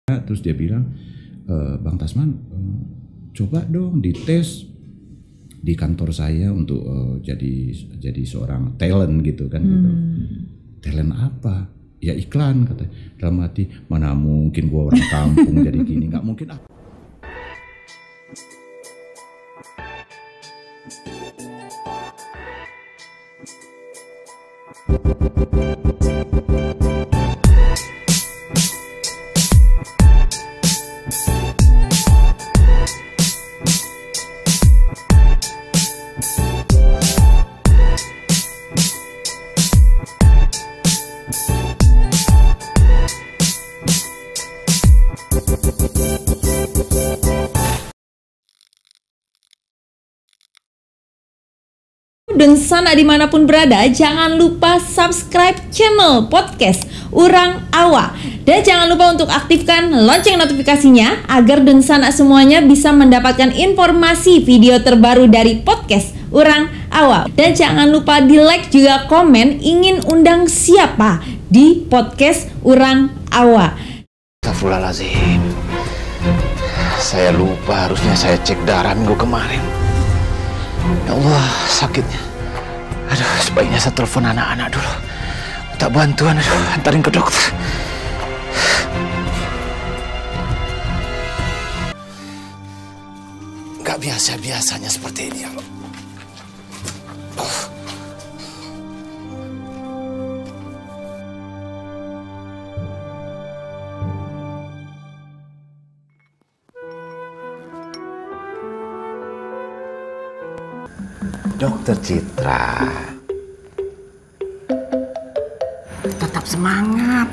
Terus dia bilang, Bang Tasman, coba dong dites di kantor saya untuk jadi seorang talent gitu kan gitu. Talent apa? Ya iklan katanya. Dalam hati, mana mungkin gua orang kampung jadi gini, nggak mungkin ah. Dan sana dimanapun berada, jangan lupa subscribe channel podcast Urang Awa. Dan jangan lupa untuk aktifkan lonceng notifikasinya agar dan sana semuanya bisa mendapatkan informasi video terbaru dari podcast Urang Awa. Dan jangan lupa di like juga komen ingin undang siapa di podcast Urang Awa. Astagfirullahaladzim, saya lupa, harusnya saya cek darah minggu kemarin. Ya Allah, sakitnya. Aduh, sebaiknya saya telepon anak-anak dulu, minta bantuan, antarin ke dokter. Gak biasa-biasanya seperti ini ya Allah. Dokter Citra, tetap semangat.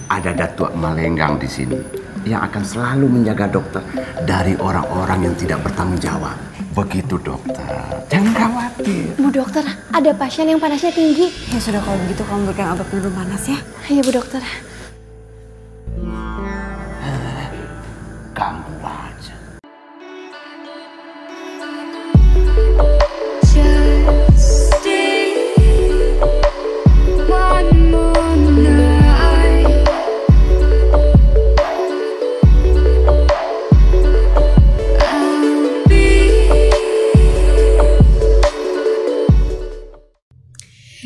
Ada Datuk Malenggang di sini yang akan selalu menjaga dokter dari orang-orang yang tidak bertanggung jawab. Begitu dokter, jangan khawatir. Bu dokter, ada pasien yang panasnya tinggi. Ya sudah, kalau begitu kamu berikan obat penurun panas ya. Iya Bu dokter. Ganggu aja.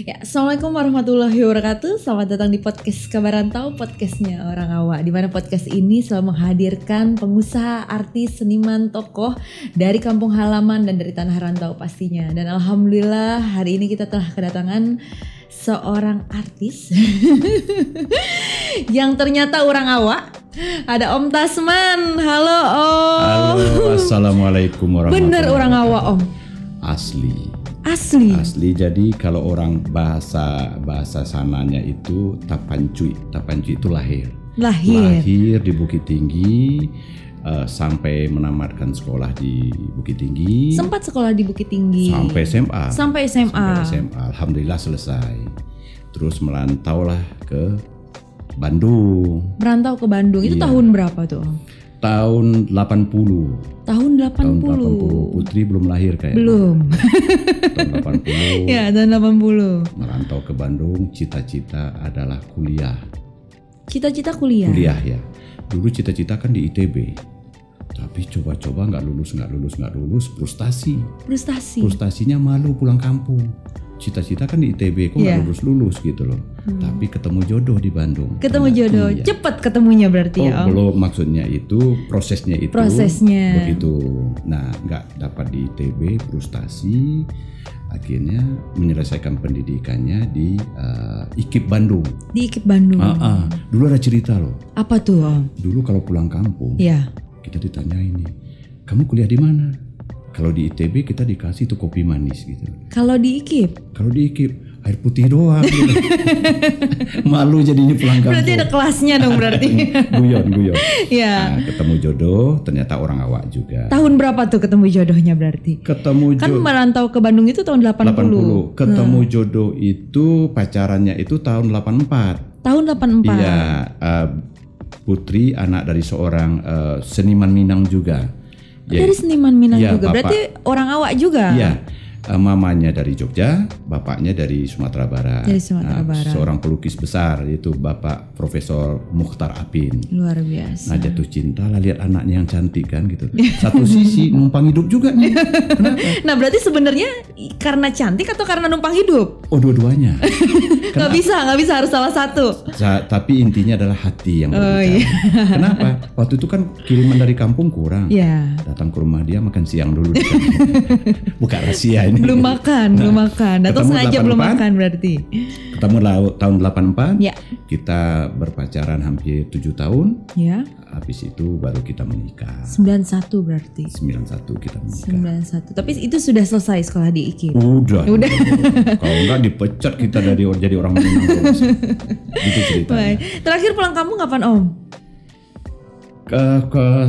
Ya, Assalamualaikum warahmatullahi wabarakatuh. Selamat datang di podcast Kabar Rantau, podcastnya Orang Awa. Di mana podcast ini selalu menghadirkan pengusaha, artis, seniman, tokoh dari kampung halaman dan dari tanah rantau pastinya. Dan alhamdulillah hari ini kita telah kedatangan seorang artis yang ternyata orang Awa. Ada Om Tasman. Halo Om. Halo, assalamualaikum warahmatullahi wabarakatuh. Bener orang Awa Om. Asli. Jadi kalau orang bahasa sananya itu Tapancuy itu lahir di Bukit Tinggi, sampai menamatkan sekolah di Bukit Tinggi. Sempat sekolah di Bukit Tinggi sampai SMA. Alhamdulillah selesai. Terus merantaulah ke Bandung. Itu iya. Tahun berapa tuh Om? Tahun 80. Tahun 80. Putri belum lahir kayaknya. Belum. Tahun 80. Ya, tahun 80. Merantau ke Bandung, cita-cita adalah kuliah. Cita-cita kuliah? Kuliah ya. Dulu cita-cita kan di ITB. Tapi coba-coba nggak lulus, frustasinya malu pulang kampung. Cita-cita kan di ITB, kok nggak lulus gitu loh. Tapi ketemu jodoh di Bandung. Jodoh, iya. Cepet ketemunya berarti ya Om? Belum, maksudnya itu prosesnya. Begitu. Nah, nggak dapat di ITB, frustasi. Akhirnya menyelesaikan pendidikannya di IKIP Bandung. Di IKIP Bandung. Dulu ada cerita loh. Apa tuh Om? Dulu kalau pulang kampung, kita ditanya ini, kamu kuliah di mana? Kalau di ITB kita dikasih tuh kopi manis gitu. Kalau di IKIP? Kalau di IKIP air putih doang gitu. Malu jadinya pulang kampung. Berarti ada kelasnya dong berarti. Guyon. Ya. Nah, ketemu jodoh ternyata orang Awa juga. Tahun berapa tuh ketemu jodohnya berarti? Kan merantau ke Bandung itu tahun 80. Ketemu jodoh itu pacarannya itu tahun 84. Tahun 84. Iya, Putri anak dari seorang seniman Minang juga. Dari seniman Minang juga. Bapak, berarti orang Awa juga. Iya. Mamanya dari Jogja, bapaknya dari Sumatera Barat. Dari Sumatera Barat. Seorang pelukis besar, yaitu Bapak Profesor Mukhtar Apin. Luar biasa. Nah, jatuh cinta lah lihat anaknya yang cantik kan gitu. Satu sisi numpang hidup juga nih. Kenapa? Nah, berarti sebenarnya karena cantik atau karena numpang hidup? Oh, dua-duanya. Nggak bisa harus salah satu. Tapi intinya adalah hati yang berbicara. iya. Kenapa? Waktu itu kan kiriman dari kampung kurang. Iya. Datang ke rumah dia makan siang dulu. Buka rahasia ini. Belum makan. Datang sengaja belum makan berarti. Ketemu tahun 84. Ya. Kita berpacaran hampir 7 tahun. Ya. Habis itu baru kita menikah. 91 berarti. 91 kita menikah. 91. Tapi itu sudah selesai sekolah di IKIP. Udah. Kalau enggak dipecat kita dari jadi orang Minang. Itu ceritanya. Baik. Terakhir pulang kampung kapan, Om?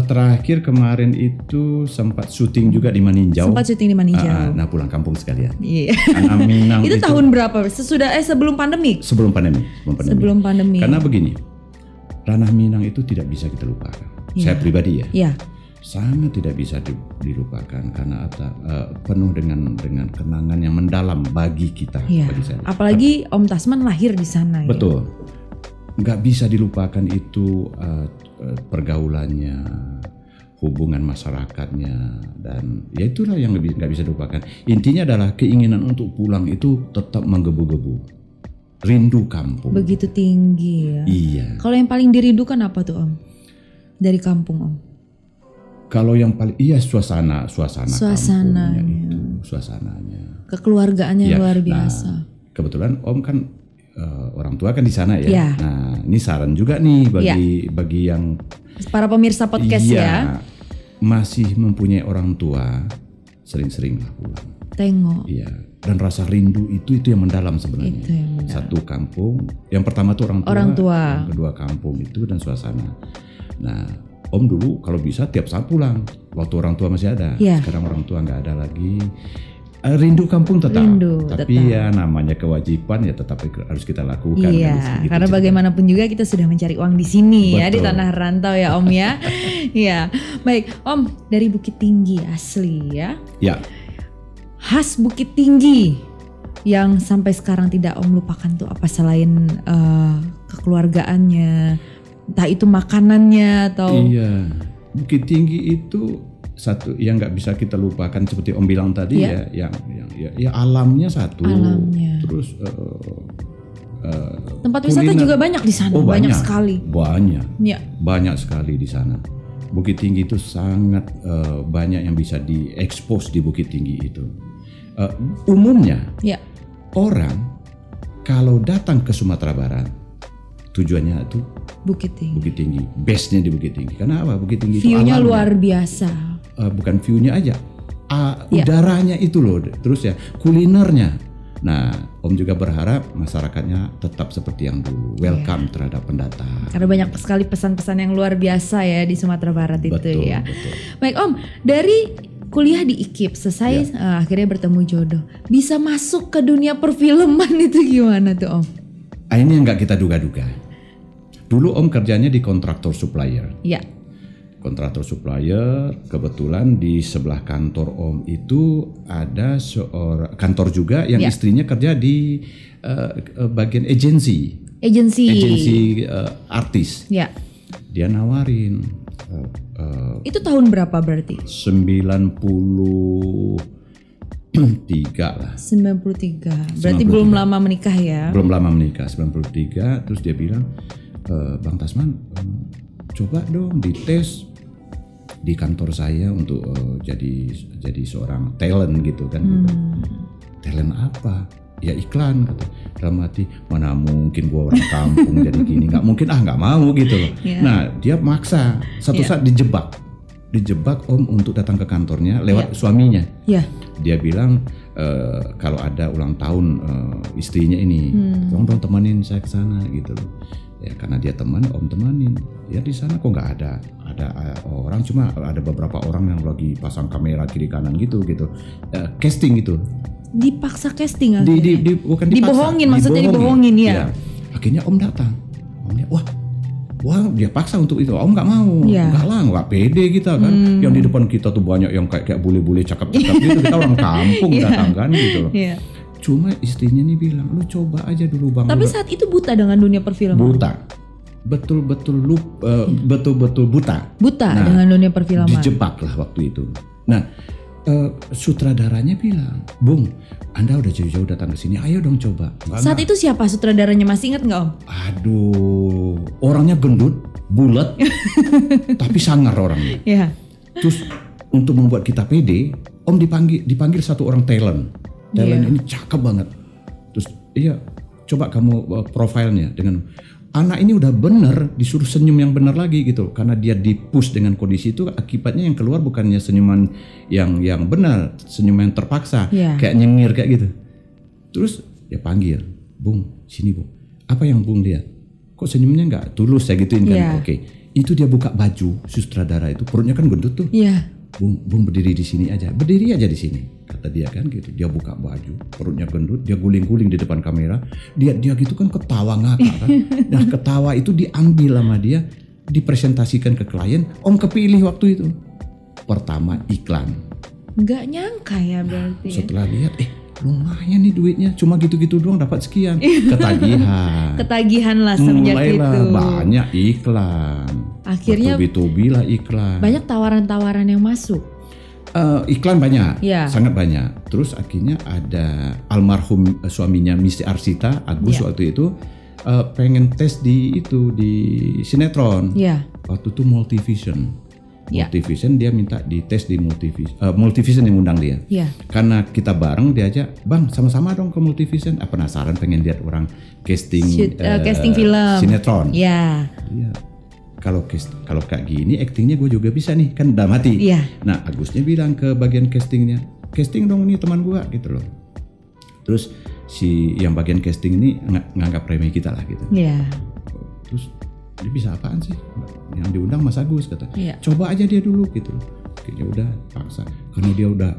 Terakhir kemarin itu sempat syuting juga di Maninjau. Sempat syuting di Maninjau. Nah, pulang kampung sekalian. Iya. Anak Minang itu tahun berapa? Sebelum pandemi? Sebelum pandemi. Sebelum pandemi. Karena begini, ranah Minang itu tidak bisa kita lupakan. Ya. Saya pribadi ya. Iya. Sangat tidak bisa dilupakan karena penuh dengan kenangan yang mendalam bagi kita. Iya. Bagi saya. Apalagi Om Tasman lahir di sana. Betul. Nggak bisa dilupakan itu pergaulannya, hubungan masyarakatnya, dan ya itulah yang nggak bisa dilupakan. Intinya adalah keinginan untuk pulang itu tetap menggebu-gebu, rindu kampung. Begitu tinggi ya. Iya. Kalau yang paling dirindukan apa tuh, Om? Dari kampung, Om? Kalau yang paling suasana kampungnya itu, suasananya. Kekeluargaannya Ya, luar biasa. Nah, kebetulan Om kan orang tua kan di sana ya. Ya. Nah, ini saran juga nih bagi yang para pemirsa podcast ya. Masih mempunyai orang tua, sering-seringlah pulang. Tengok. Iya. Dan rasa rindu itu yang mendalam sebenarnya. Itu yang mendalam. Satu kampung, yang pertama tuh orang tua. Yang kedua kampung itu dan suasana. Nah, Om dulu kalau bisa tiap saat pulang. Waktu orang tua masih ada. Ya. Sekarang orang tua nggak ada lagi. Rindu kampung tetap, tapi ya namanya kewajiban ya tetap harus kita lakukan. Iya, karena bagaimanapun juga kita sudah mencari uang di sini. Betul. Ya, di tanah rantau ya Om ya. Iya, baik Om, dari Bukit Tinggi asli ya. Ya. Khas Bukit Tinggi yang sampai sekarang tidak Om lupakan tuh apa selain kekeluargaannya, entah itu makanannya atau. Iya, Bukit Tinggi itu satu yang nggak bisa kita lupakan seperti Om bilang tadi ya alamnya satu. Alamnya. Terus tempat wisata juga banyak di sana. Banyak sekali. Banyak sekali di sana. Bukit Tinggi itu sangat banyak yang bisa diekspos di Bukit Tinggi itu. Umumnya orang kalau datang ke Sumatera Barat tujuannya itu Bukit Tinggi. Base-nya di Bukit Tinggi. Karena apa? Bukit Tinggi itu view-nya alamnya luar biasa. Bukan view-nya aja, udaranya itu loh. Terus ya kulinernya. Nah, Om juga berharap masyarakatnya tetap seperti yang dulu, welcome terhadap pendatang. Karena banyak sekali pesan-pesan yang luar biasa ya di Sumatera Barat itu ya. Betul. Baik Om, dari kuliah di IKIP selesai akhirnya bertemu jodoh, bisa masuk ke dunia perfilman itu gimana tuh Om? Ini yang nggak kita duga-duga. Dulu Om kerjanya di kontraktor supplier. Iya. Kontraktor supplier, kebetulan di sebelah kantor Om itu ada seorang kantor juga yang istrinya kerja di bagian agensi artis. Ya. Dia nawarin. Itu tahun berapa berarti? 93 lah. 93. Berarti 93. Belum lama menikah ya? Belum lama menikah, 93. Terus dia bilang, Bang Tasman, coba dong dites di kantor saya untuk jadi seorang talent gitu kan. Talent apa? Ya iklan kata. Dalam hati, mana mungkin gua orang kampung jadi gini, nggak mungkin, nggak mau gitu loh. Nah dia maksa, satu saat dijebak Om untuk datang ke kantornya lewat suaminya. Dia bilang kalau ada ulang tahun istrinya ini, tolong dong temenin saya ke sana gitu loh. Ya karena dia teman, Om temanin. Ya di sana kok nggak ada orang, cuma ada beberapa orang yang lagi pasang kamera kiri kanan gitu. Casting gitu. Dipaksa casting akhirnya? Bukan dipaksa. Dibohongin, maksudnya dibohongin ya. Akhirnya Om datang. Omnya, wah Wah, dia paksa untuk itu. Om nggak mau. Enggak lah, nggak pede kita kan. Yang di depan kita tuh banyak yang kayak bule-bule cakep-cakep gitu. Kita orang kampung datang kan gitu loh. Cuma istrinya nih bilang, lu coba aja dulu Bang. Tapi saat itu buta dengan dunia perfilman. Buta. Betul-betul buta. Buta dengan dunia perfilman. Dijebak lah waktu itu. Nah, sutradaranya bilang, Bung, Anda udah jauh-jauh datang ke sini, ayo dong coba. Saat itu siapa sutradaranya, masih ingat nggak Om? Aduh, orangnya gendut, bulat, tapi sangar orangnya. Terus untuk membuat kita pede, Om dipanggil satu orang talent ini cakep banget. Terus iya, coba kamu profilnya dengan anak ini udah bener, disuruh senyum yang benar lagi gitu, karena dia dipush dengan kondisi itu, akibatnya yang keluar bukannya senyuman yang benar, senyuman yang terpaksa, kayak nyengir kayak gitu. Terus dia panggil, Bung, sini Bung, apa yang Bung lihat? Kok senyumnya nggak tulus saya gituin kan? Oke, itu dia buka baju sutradara itu, perutnya kan gendut tuh. Bung berdiri di sini aja, berdiri aja di sini, kata dia kan gitu. Dia buka baju, perutnya gendut, dia guling-guling di depan kamera, dia gitu kan ketawa ngakak kan. Nah ketawa itu diambil sama dia, dipresentasikan ke klien. Om kepilih waktu itu. Pertama iklan. Nggak nyangka ya berarti. Setelah lihat, lumayan nih duitnya, cuma gitu-gitu doang dapat sekian. Ketagihan lah semenjak itu. Mulailah banyak iklan. Akhirnya bertubi-tubi lah iklan. Banyak tawaran-tawaran yang masuk. Iklan banyak, sangat banyak. Terus akhirnya ada almarhum suaminya Misti Arsita, Agus waktu itu pengen tes di sinetron. Waktu itu Multivision. Multivision dia minta dites di Multivision yang undang dia. Karena kita bareng diajak, Bang sama-sama dong ke Multivision. Penasaran pengen lihat orang casting film sinetron. Iya. Kalau kayak gini aktingnya gue juga bisa nih, kan udah mati. Nah Agusnya bilang ke bagian castingnya, casting dong nih teman gue gitu loh. Terus si yang bagian casting ini nganggap remeh kita lah gitu. Terus dia bisa apaan sih? Yang diundang Mas Agus kata. Coba aja dia dulu gitu. Kayaknya udah paksa. Karena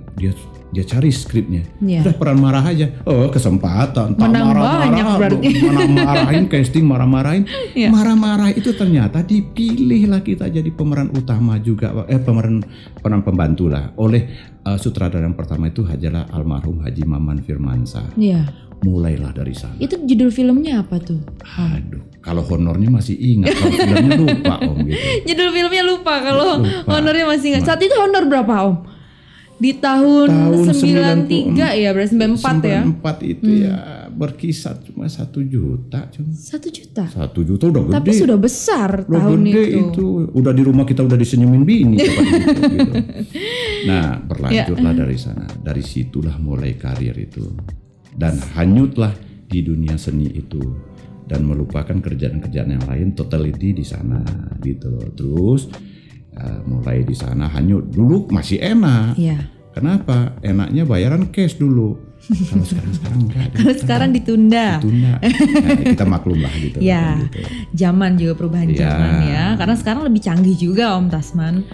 dia cari skripnya. Udah peran marah aja. Oh kesempatan. Menang banyak berarti. Marah-marahin casting, marah-marahin. Marah-marah itu ternyata dipilih lah kita jadi pemeran utama juga. Pemeran pembantu lah. Oleh sutradara yang pertama itu adalah almarhum Haji Maman Firmansyah. Mulailah dari sana. Itu judul filmnya apa tuh? Aduh, kalau honornya masih ingat, kalau filmnya lupa Om gitu. Judul filmnya lupa, kalau honornya masih ingat. Saat itu honor berapa Om? Di tahun 93 ya, berarti 94 ya? 94 itu ya berkisar cuma 1 juta. 1 juta? 1 juta udah gede. Tapi sudah besar tahun itu. Udah di rumah kita udah disenyumin bini. Gitu. Nah berlanjutlah dari sana. Dari situlah mulai karir itu. Dan hanyutlah di dunia seni itu dan melupakan kerjaan-kerjaan yang lain, totality di sana gitu loh. Terus mulai di sana hanyut. Dulu masih enak. Kenapa? Enaknya bayaran cash dulu. Kalau sekarang enggak. Kalau sekarang ditunda. Nah, kita maklum lah gitu. Gitu. Zaman juga perubahan zaman ya. Karena sekarang lebih canggih juga Om Tasman.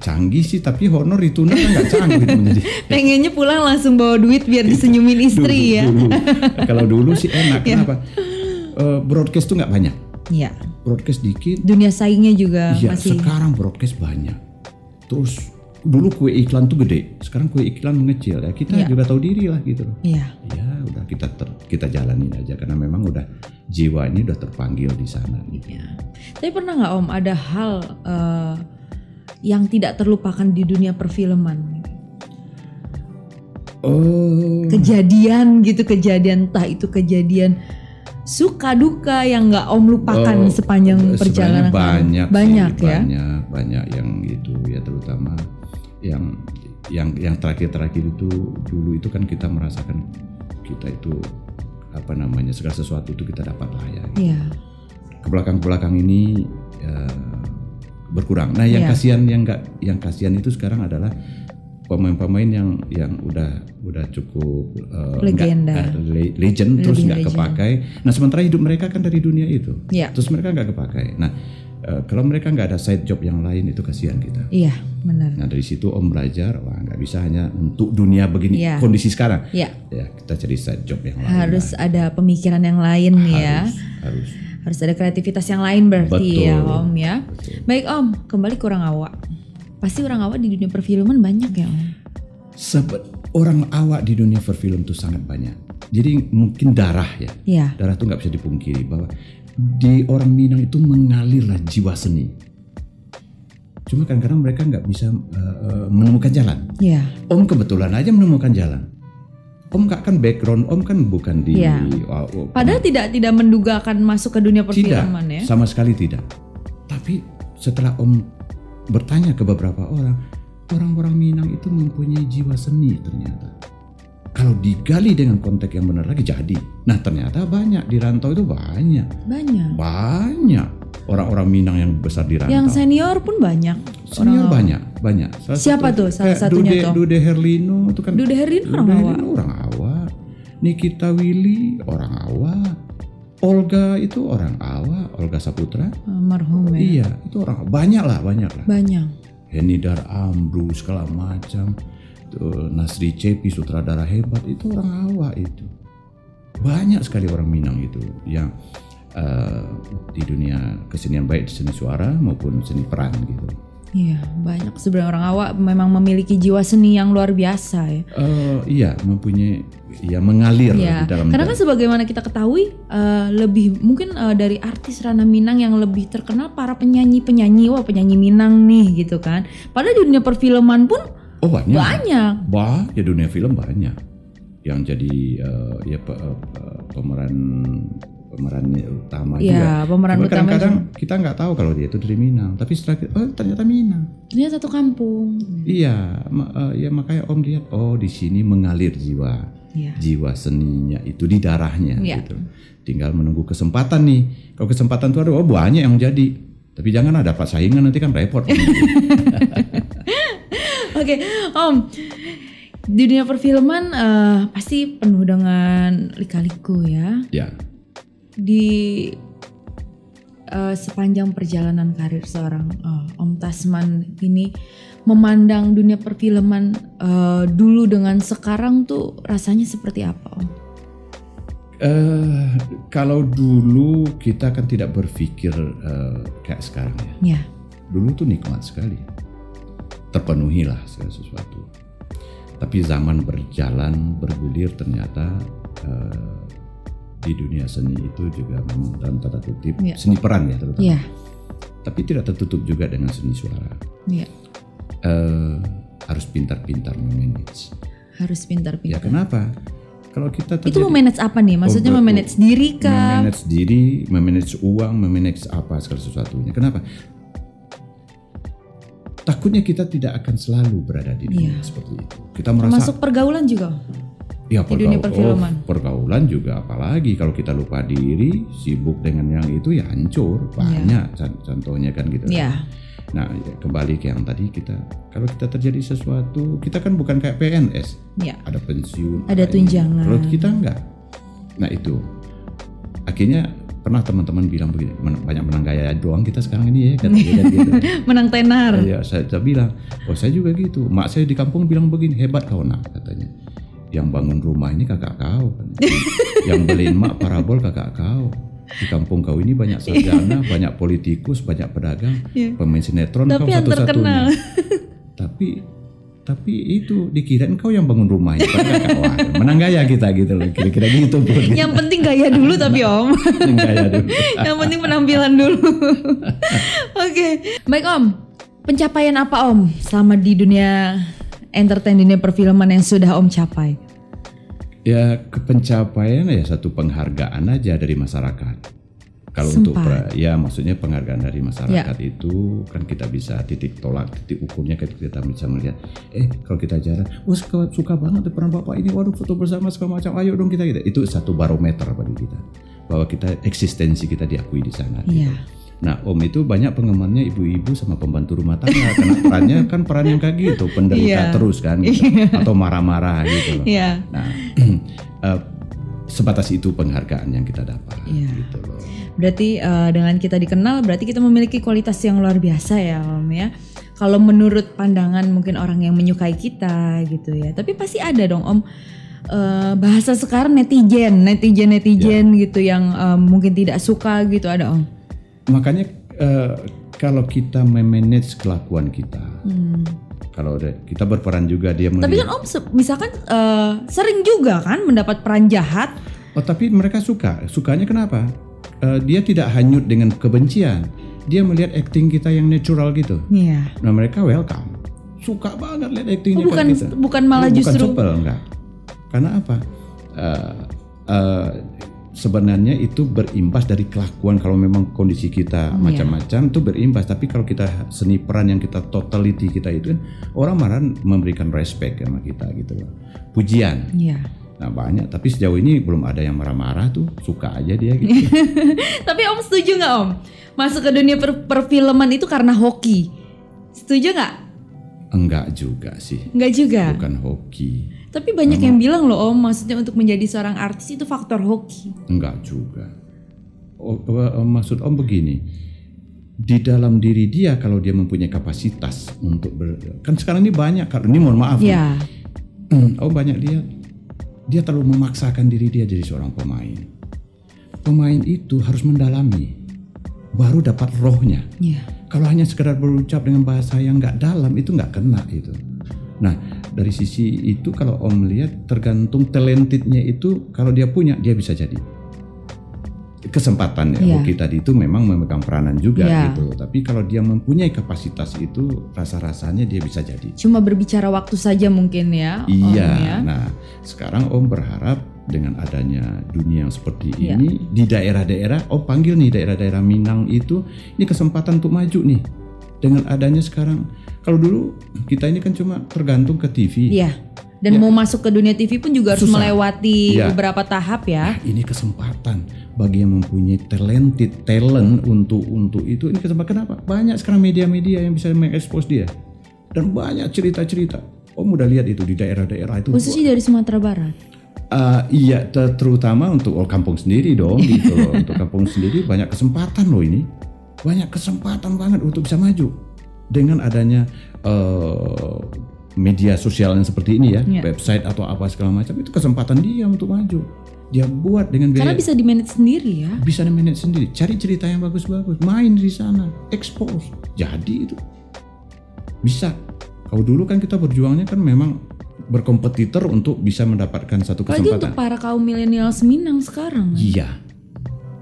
Canggih sih, tapi honor ditunda kan nggak canggih menjadi. Pengennya pulang langsung bawa duit biar disenyumin istri dulu. Kalau dulu sih enak. Kenapa? Broadcast tuh nggak banyak. Broadcast dikit. Dunia saingnya juga masih. Sekarang broadcast banyak. Terus dulu kue iklan tuh gede. Sekarang kue iklan mengecil ya. Kita juga tahu diri lah gitu. Ya udah kita jalanin aja karena memang udah jiwa ini udah terpanggil di sana. Gitu. Tapi pernah nggak Om ada hal yang tidak terlupakan di dunia perfilman? Kejadian entah itu kejadian suka duka yang nggak Om lupakan sepanjang perjalanan. Banyak yang gitu ya, terutama yang terakhir itu dulu itu kan kita merasakan kita itu segala sesuatu itu kita dapat lah ya. Gitu. Ke belakang ini berkurang. Nah, yang kasihan itu sekarang adalah pemain-pemain yang udah cukup legenda, legend terus nggak kepakai. Nah, sementara hidup mereka kan dari dunia itu, terus mereka nggak kepakai. Nah, kalau mereka nggak ada side job yang lain itu kasihan kita. Iya, benar. Nah, dari situ Om belajar, nggak bisa hanya untuk dunia begini kondisi sekarang. Ya, kita cari side job yang lain. Harus ada pemikiran yang lain harus. Harus ada kreativitas yang lain berarti. Betul. Ya Om ya. Betul. Baik Om, kembali ke orang awak. Pasti orang awak di dunia perfilman banyak ya Om. Orang awak di dunia perfilm itu sangat banyak. Jadi mungkin darah ya. Iya. Darah itu nggak bisa dipungkiri bahwa di orang Minang itu mengalirlah jiwa seni. Cuma kadang-kadang mereka nggak bisa menemukan jalan. Iya. Om kebetulan aja menemukan jalan. Om nggak kan background Om kan bukan di. Iya. Padahal tidak menduga akan masuk ke dunia perfilman ya. Sama sekali tidak. Tapi setelah Om bertanya ke beberapa orang-orang Minang itu mempunyai jiwa seni ternyata. Kalau digali dengan konteks yang benar lagi jadi. Nah ternyata banyak di rantau itu banyak. Banyak orang-orang Minang yang besar di rantau. Yang senior pun banyak. Senior banyak. Siapa tuh salah satunya tuh? Dude Herlino itu kan. Dude Herlino orang awak. Nikita Willy orang awak. Olga itu orang awak. Olga Saputra. Almarhum ya. Iya itu orang banyak lah. Banyak. Henidar Amru segala macam. Tuh, Nasri Cepi sutradara hebat itu orang awak itu. Banyak sekali orang Minang itu yang di dunia kesenian baik seni suara maupun seni peran gitu. Iya banyak sebenarnya orang awak memang memiliki jiwa seni yang luar biasa ya. Iya mempunyai mengalir ya, di dalam. Karena kan sebagaimana kita ketahui lebih mungkin dari artis ranah Minang yang lebih terkenal para penyanyi Minang nih gitu kan. Padahal di dunia perfilman pun banyak. Ya dunia film banyak yang jadi pemeran utama juga. Pemeran utama. Kadang-kadang kita nggak tahu kalau dia itu dari Minang, tapi setelah ternyata Minang. Dia satu kampung. Iya, makanya Om lihat di sini mengalir jiwa seninya itu di darahnya gitu. Tinggal menunggu kesempatan nih. Kalau kesempatan itu ada, banyak yang jadi. Tapi jangan ada dapat saingan nanti kan repot. Oke, Om. Di dunia perfilman pasti penuh dengan lika-liku ya. Ya. Di sepanjang perjalanan karir seorang Om Tasman ini memandang dunia perfilman dulu dengan sekarang tuh rasanya seperti apa Om? Kalau dulu kita kan tidak berpikir kayak sekarang ya. Dulu tuh nikmat sekali, terpenuhilah segala sesuatu. Tapi zaman berjalan bergulir ternyata di dunia seni itu juga memang dalam tanda kutip seni peran ya terutama. Tapi tidak tertutup juga dengan seni suara. Harus pintar-pintar memanage. Ya kenapa? Kalau kita itu memanage apa nih? Maksudnya memanage diri kah? Memanage diri, memanage uang, memanage apa segala sesuatunya. Kenapa? Takutnya kita tidak akan selalu berada di dunia seperti itu. Kita merasa termasuk pergaulan juga. Ya, di dunia perfilman. Pergaulan juga apalagi kalau kita lupa diri, sibuk dengan yang itu ya hancur. Banyak contohnya kan gitu. Nah, kembali ke yang tadi kalau kita terjadi sesuatu, kita kan bukan kayak PNS. Ada pensiun, ada tunjangan. Kalau kita enggak. Nah, itu. Akhirnya pernah teman-teman bilang begini, banyak menang gaya doang kita sekarang ini ya kan gitu. Menang tenar. Ya, saya bilang, saya juga gitu. Mak saya di kampung bilang begini, hebat kau nak katanya. Yang bangun rumah ini kakak kau kan. Yang beliin mak parabol kakak kau. Di kampung kau ini banyak sarjana, banyak politikus, banyak pedagang, pemain sinetron. Tapi kau satu-satunya. Tapi itu dikirain kau yang bangun rumah ini. Menang gaya kita gitu loh. Kira-kira gitu. Yang penting gaya dulu tapi Om. Gaya dulu. Yang penting penampilan dulu. Oke. Baik Om. Pencapaian apa Om selama di dunia entertain, dunia perfilman yang sudah Om capai? Ya pencapaian ya satu penghargaan aja dari masyarakat. Kalau untuk maksudnya penghargaan dari masyarakat itu kan kita bisa titik ukurnya kita bisa melihat. Kalau kita jalan, suka banget peran bapak ini, waduh foto bersama segala macam, ayo dong kita gitu. Itu satu barometer bagi kita bahwa kita eksistensi kita diakui di sana. Gitu. Nah Om itu banyak penggemarnya ibu-ibu sama pembantu rumah tangga karena perannya kan peran yang kayak gitu, penderita terus kan gitu, atau marah-marah gitu loh. Nah sebatas itu penghargaan yang kita dapat gitu loh. Berarti dengan kita dikenal berarti kita memiliki kualitas yang luar biasa ya Om ya. Kalau menurut pandangan mungkin orang yang menyukai kita gitu ya. Tapi pasti ada dong Om bahasa sekarang netizen gitu yang mungkin tidak suka gitu, ada Om? Makanya kalau kita memanage kelakuan kita, kalau kita berperan juga dia Tapi kan Om misalkan sering juga kan mendapat peran jahat. Oh, tapi mereka sukanya kenapa? Dia tidak hanyut dengan kebencian, dia melihat acting kita yang natural gitu. Iya. Nah mereka welcome, suka banget lihat actingnya kita. Bukan malah justru. Bukan supel, enggak. Karena apa? Sebenarnya itu berimbas dari kelakuan. Kalau memang kondisi kita macam-macam itu berimbas. Tapi kalau kita seni peran yang kita totality kita itu kan, orang malah memberikan respect sama kita gitu loh, pujian. Iya. Nah banyak, tapi sejauh ini belum ada yang marah-marah tuh, suka aja dia gitu. Tapi Om setuju nggak Om masuk ke dunia perfilman itu karena hoki? Setuju nggak? Enggak juga sih. Enggak juga. Bukan hoki. Tapi banyak yang bilang loh Om, maksudnya untuk menjadi seorang artis itu faktor hoki. Enggak juga. Maksud Om begini, di dalam diri dia kalau dia mempunyai kapasitas untuk kan sekarang ini banyak, ini mohon maaf ya. Om banyak lihat dia terlalu memaksakan diri dia jadi seorang pemain. Pemain itu harus mendalami, baru dapat rohnya. Ya. Kalau hanya sekedar berucap dengan bahasa yang nggak dalam itu nggak kena itu. Nah dari sisi itu kalau Om lihat tergantung talentednya itu, kalau dia punya dia bisa jadi. Kesempatan ya Hoki tadi itu memang memegang peranan juga gitu. Tapi kalau dia mempunyai kapasitas itu rasa-rasanya dia bisa jadi. Cuma berbicara waktu saja mungkin ya. Iya. Om, ya. Nah sekarang Om berharap dengan adanya dunia yang seperti ini di daerah-daerah, Om panggil nih daerah-daerah Minang itu, ini kesempatan untuk maju nih. Dengan adanya sekarang, kalau dulu kita ini kan cuma tergantung ke TV. Iya. Dan mau masuk ke dunia TV pun juga harus melewati beberapa tahap ya. Nah, ini kesempatan bagi yang mempunyai talent untuk itu. Ini kesempatan. Kenapa? Banyak sekarang media-media yang bisa mengekspos dia. Dan banyak cerita-cerita. Om udah lihat itu di daerah-daerah itu. Khususnya dari Sumatera Barat. Iya, terutama untuk kampung sendiri dong gitu loh. Untuk kampung sendiri banyak kesempatan loh ini. Banyak kesempatan banget untuk bisa maju. Dengan adanya media sosial yang seperti ini ya, website atau apa segala macam, itu kesempatan dia untuk maju. Dia buat dengan biaya. Karena bisa di-manage sendiri ya. Bisa di-manage sendiri. Cari cerita yang bagus-bagus, main di sana, expose. Jadi itu bisa. Kalau dulu kan kita berjuangnya kan memang berkompetitor untuk bisa mendapatkan satu kesempatan. Apalagi untuk para kaum milenial Minang sekarang. Iya.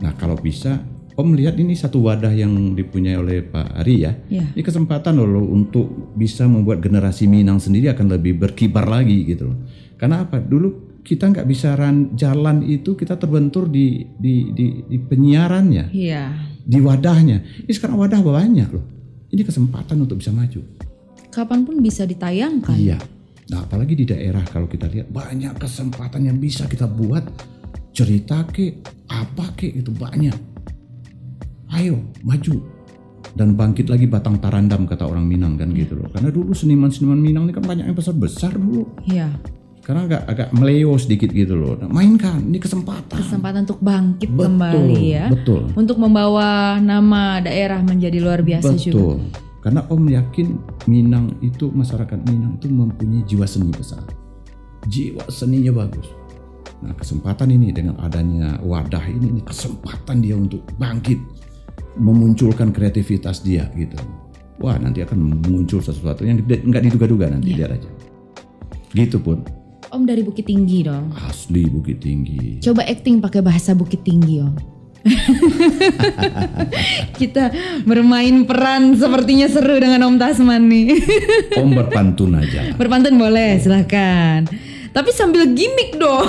Nah kalau bisa, Om lihat ini satu wadah yang dipunyai oleh Pak Ari ya. Ini kesempatan loh untuk bisa membuat generasi Minang sendiri akan lebih berkibar lagi gitu loh. Karena apa? Dulu kita nggak bisa jalan itu, kita terbentur di penyiarannya, di wadahnya. Ini sekarang wadah banyak loh. Ini kesempatan untuk bisa maju. Kapanpun bisa ditayangkan. Iya. Nah apalagi di daerah kalau kita lihat banyak kesempatan yang bisa kita buat, cerita apa itu banyak. Ayo maju dan bangkit lagi batang tarandam kata orang Minang kan gitu loh. Karena dulu seniman-seniman Minang ini kan banyak yang besar dulu. Iya. Sekarang agak meleo sedikit gitu loh. Nah, mainkan, ini kesempatan. Kesempatan untuk bangkit kembali ya. Betul. Untuk membawa nama daerah menjadi luar biasa juga. Betul. Karena Om yakin Minang itu, masyarakat Minang itu mempunyai jiwa seni besar. Jiwa seninya bagus. Nah kesempatan ini dengan adanya wadah ini kesempatan dia untuk bangkit, memunculkan kreativitas dia gitu. Wah nanti akan muncul sesuatu yang nggak diduga-duga nanti, lihat aja. Gitu Pun. Om dari Bukit Tinggi dong. Asli Bukit Tinggi. Coba acting pakai bahasa Bukit Tinggi Om. Kita bermain peran sepertinya seru dengan Om Tasman nih. Om berpantun aja. Berpantun boleh, silahkan. Tapi sambil gimmick dong.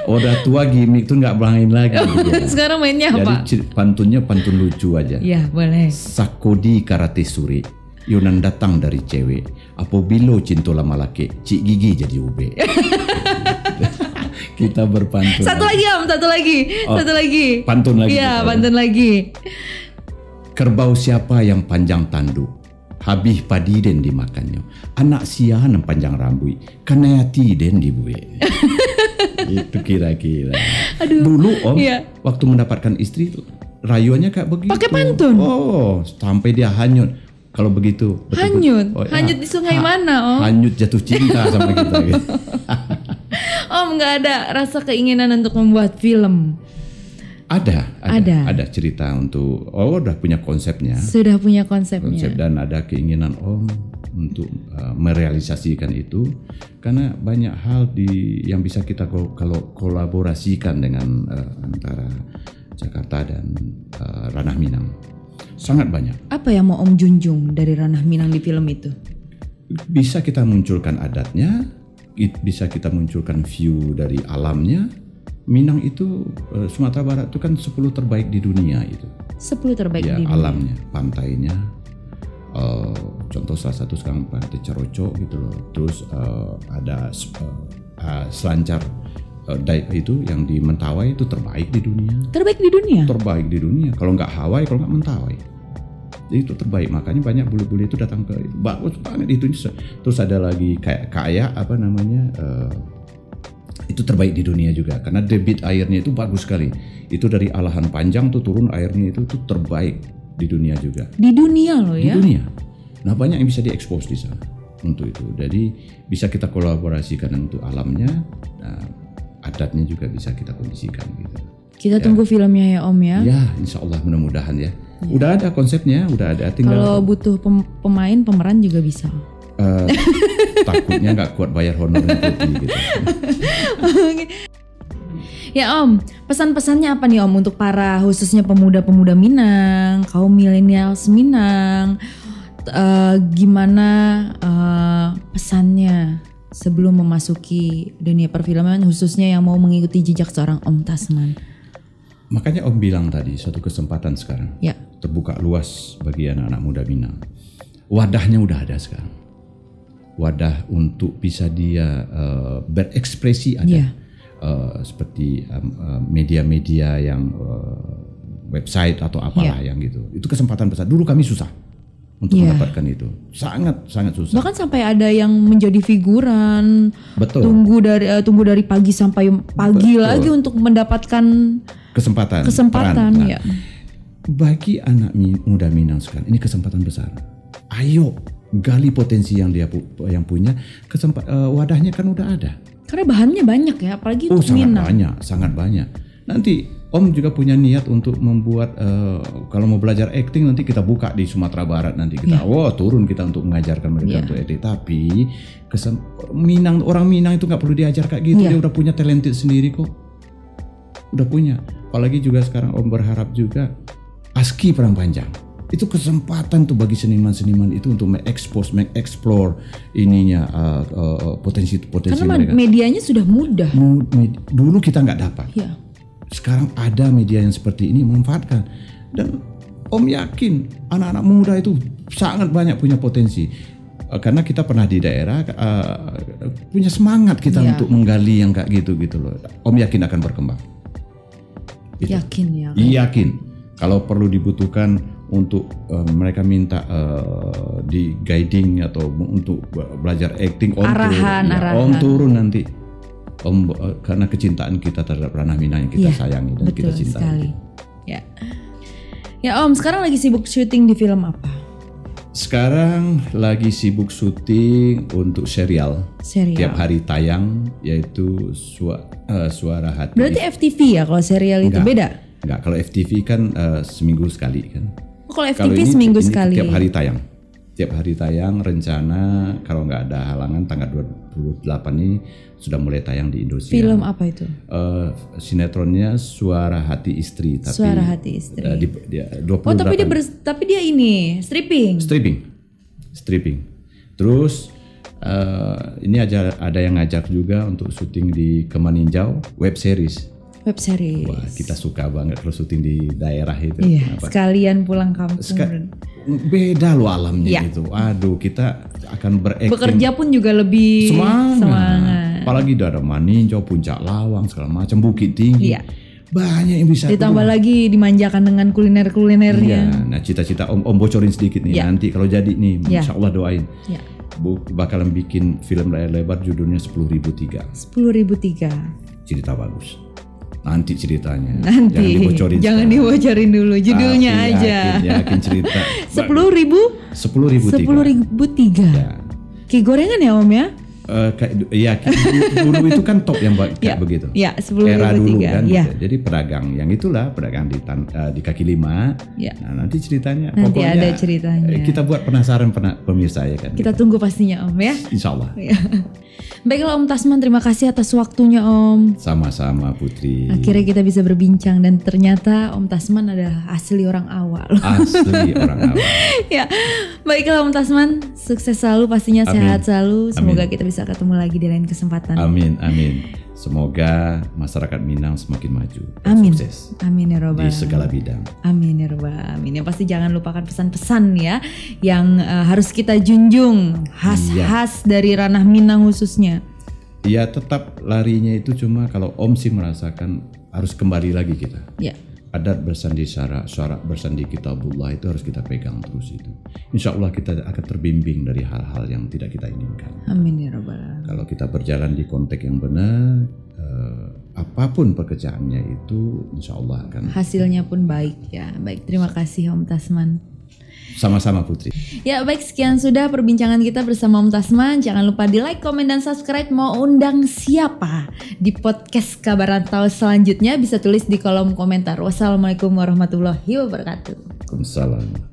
Udah tua gimmick tuh nggak berangin lagi. Ya. Sekarang mainnya apa? Jadi pantunnya pantun lucu aja. Iya boleh. Sakodi karate suri, Yunan datang dari cewek. Apabila cinta lama laki, cik gigi jadi ube. Kita berpantun. Satu lagi Om, satu lagi. Pantun lagi. Iya pantun lagi. Kerbau siapa yang panjang tanduk? Habis padi den dimakannya. Anak siahan yang panjang rambut. Kanayati den dibuat. Itu kira-kira. Aduh, dulu Om, waktu mendapatkan istri rayuannya kayak begitu. Pakai pantun. Oh, sampai dia hanyut. Kalau begitu hanyut, hanyut di sungai mana, Om? Hanyut jatuh cinta sama kita gitu. Om nggak ada rasa keinginan untuk membuat film? Ada cerita untuk udah punya konsepnya. Sudah punya konsepnya. Dan ada keinginan Om untuk merealisasikan itu, karena banyak hal yang bisa kita kalau kolaborasikan dengan antara Jakarta dan Ranah Minang. Sangat banyak. Apa yang mau Om junjung dari Ranah Minang di film itu? Bisa kita munculkan adatnya, bisa kita munculkan view dari alamnya. Minang itu Sumatera Barat itu kan 10 terbaik di dunia itu. 10 terbaik di dunia. Alamnya, pantainya. Contoh salah satu sekarang Pantai Ceroco gitu loh. Terus ada selancar itu yang di Mentawai itu terbaik di dunia. Terbaik di dunia? Terbaik di dunia. Kalau nggak Hawaii, kalau nggak Mentawai. Jadi itu terbaik. Makanya banyak bule-bule itu datang ke bagus banget itu. Terus ada lagi kayak apa namanya? Itu terbaik di dunia juga karena debit airnya itu bagus sekali. Itu dari Alahan Panjang tuh turun airnya itu terbaik di dunia juga. Di dunia loh ya? Di dunia. Nah banyak yang bisa diekspos di sana untuk itu. Jadi bisa kita kolaborasikan untuk alamnya. Nah, adatnya juga bisa kita kondisikan gitu. Kita tunggu filmnya ya Om ya. Ya insya Allah mudah-mudahan ya. Udah ada konsepnya, udah ada. Kalau butuh pemeran juga bisa. Takutnya nggak kuat bayar honornya gitu. Ya Om, pesan-pesannya apa nih Om untuk para khususnya pemuda-pemuda Minang, kaum milenials Minang, gimana pesannya sebelum memasuki dunia perfilman khususnya yang mau mengikuti jejak seorang Om Tasman? Makanya Om bilang tadi suatu kesempatan sekarang terbuka luas bagi anak-anak muda Minang. Wadahnya udah ada sekarang. Wadah untuk bisa dia berekspresi ada. Seperti media-media yang website atau apalah yang gitu. Itu kesempatan besar. Dulu kami susah untuk mendapatkan itu. Sangat susah. Bahkan sampai ada yang menjadi figuran. Betul. Tunggu dari pagi sampai pagi lagi untuk mendapatkan kesempatan. Nah, bagi anak muda Minang sekarang ini kesempatan besar. Ayo gali potensi yang dia punya. Wadahnya kan udah ada. Karena bahannya banyak ya, apalagi untuk Minang. Sangat banyak. Nanti Om juga punya niat untuk membuat kalau mau belajar acting nanti kita buka di Sumatera Barat nanti kita turun kita untuk mengajarkan mereka untuk acting. Tapi orang Minang itu nggak perlu diajar kayak gitu. Dia udah punya talented sendiri kok. Udah punya. Apalagi juga sekarang Om berharap juga ASKI Perang Panjang. Itu kesempatan tuh bagi seniman-seniman itu untuk mengeksplor ininya potensi-potensi mereka. Karena medianya sudah mudah. Dulu kita nggak dapat. Sekarang ada media yang seperti ini memanfaatkan. Dan Om yakin anak-anak muda itu sangat banyak punya potensi. Karena kita pernah di daerah punya semangat kita untuk menggali yang kayak gitu loh. Om yakin akan berkembang. Gitu. Yakin. Kalau perlu dibutuhkan untuk mereka minta di guiding atau untuk belajar acting Om turun nanti Om karena kecintaan kita terhadap Ranah Minang yang kita sayangi dan kita cintai. Sekali. Ya Om, sekarang lagi sibuk syuting di film apa? Sekarang lagi sibuk syuting untuk serial. Tiap hari tayang yaitu Suara Hati. Berarti FTV ya kalau serial itu beda? Enggak, kalau FTV kan seminggu sekali kan. Kalau FTV seminggu sekali. Tiap hari tayang rencana kalau nggak ada halangan tanggal 28 ini sudah mulai tayang di Indonesia. Film apa itu? Sinetronnya Suara Hati Istri. Tapi, Suara Hati Istri. Tapi dia ini stripping. Terus ini ada yang ngajak juga untuk syuting di Kemaninjau web series. Wah, kita suka banget kalau syuting di daerah itu. Iya, sekalian pulang kampung. Beda loh alamnya itu. Aduh, kita akan berakting. Bekerja pun juga lebih semangat. Apalagi ada Maninjau, Puncak Lawang, segala macam, Bukit Tinggi. Banyak yang bisa. Ditambah lagi dimanjakan dengan kuliner-kulinernya. Nah, cita-cita Om bocorin sedikit nih. Nanti kalau jadi nih, insya Allah doain. Bakalan bikin film layar lebar judulnya 10.003. 10.003. Cerita bagus. Nanti ceritanya. Nanti. Jangan dibocorin. Jangan sekarang. dibocorin dulu. Judulnya Tapi aja. Yakin cerita. 10.000? 10.003. 10.003. Ya. Kayak gorengan ya Om ya? Dulu itu kan top yang kayak begitu. Ya, 10.003. Era dulu kan. Ya. Gitu. Jadi pedagang yang itulah pedagang di kaki lima. Ya. Nah, nanti ceritanya. Nanti pokoknya, ada ceritanya. Kita buat penasaran pemirsa ya kan. Kita tunggu pastinya Om ya. Insya Allah. Ya. Baiklah Om Tasman, terima kasih atas waktunya Om. Sama-sama Putri. Akhirnya kita bisa berbincang dan ternyata Om Tasman adalah asli orang awal. Asli orang awal. Ya, baiklah Om Tasman, sukses selalu pastinya, Amin. sehat selalu. Semoga Amin. kita bisa ketemu lagi di lain kesempatan. Amin, amin. Semoga masyarakat Minang semakin maju. Dan Amin. sukses Amin ya robbal di alamin. segala bidang. Amin ya robbal alamin. Yang pasti jangan lupakan pesan-pesan ya yang harus kita junjung, khas-khas dari ranah Minang khususnya. Ya tetap larinya itu cuma kalau Om sih merasakan harus kembali lagi kita. Ya. Adat bersandi syarak bersandi kitabullah itu harus kita pegang terus itu. Insya Allah kita akan terbimbing dari hal-hal yang tidak kita inginkan. Amin ya robbal alamin. Kalau kita berjalan di konteks yang benar, apapun pekerjaannya itu insya Allah akan. Hasilnya pun baik ya. Baik, terima kasih Om Tasman. Sama-sama Putri. Ya baik, sekian sudah perbincangan kita bersama Om Tasman. Jangan lupa di like, komen, dan subscribe. Mau undang siapa di podcast Kabar Rantau selanjutnya bisa tulis di kolom komentar. Wassalamualaikum warahmatullahi wabarakatuh. Waalaikumsalam.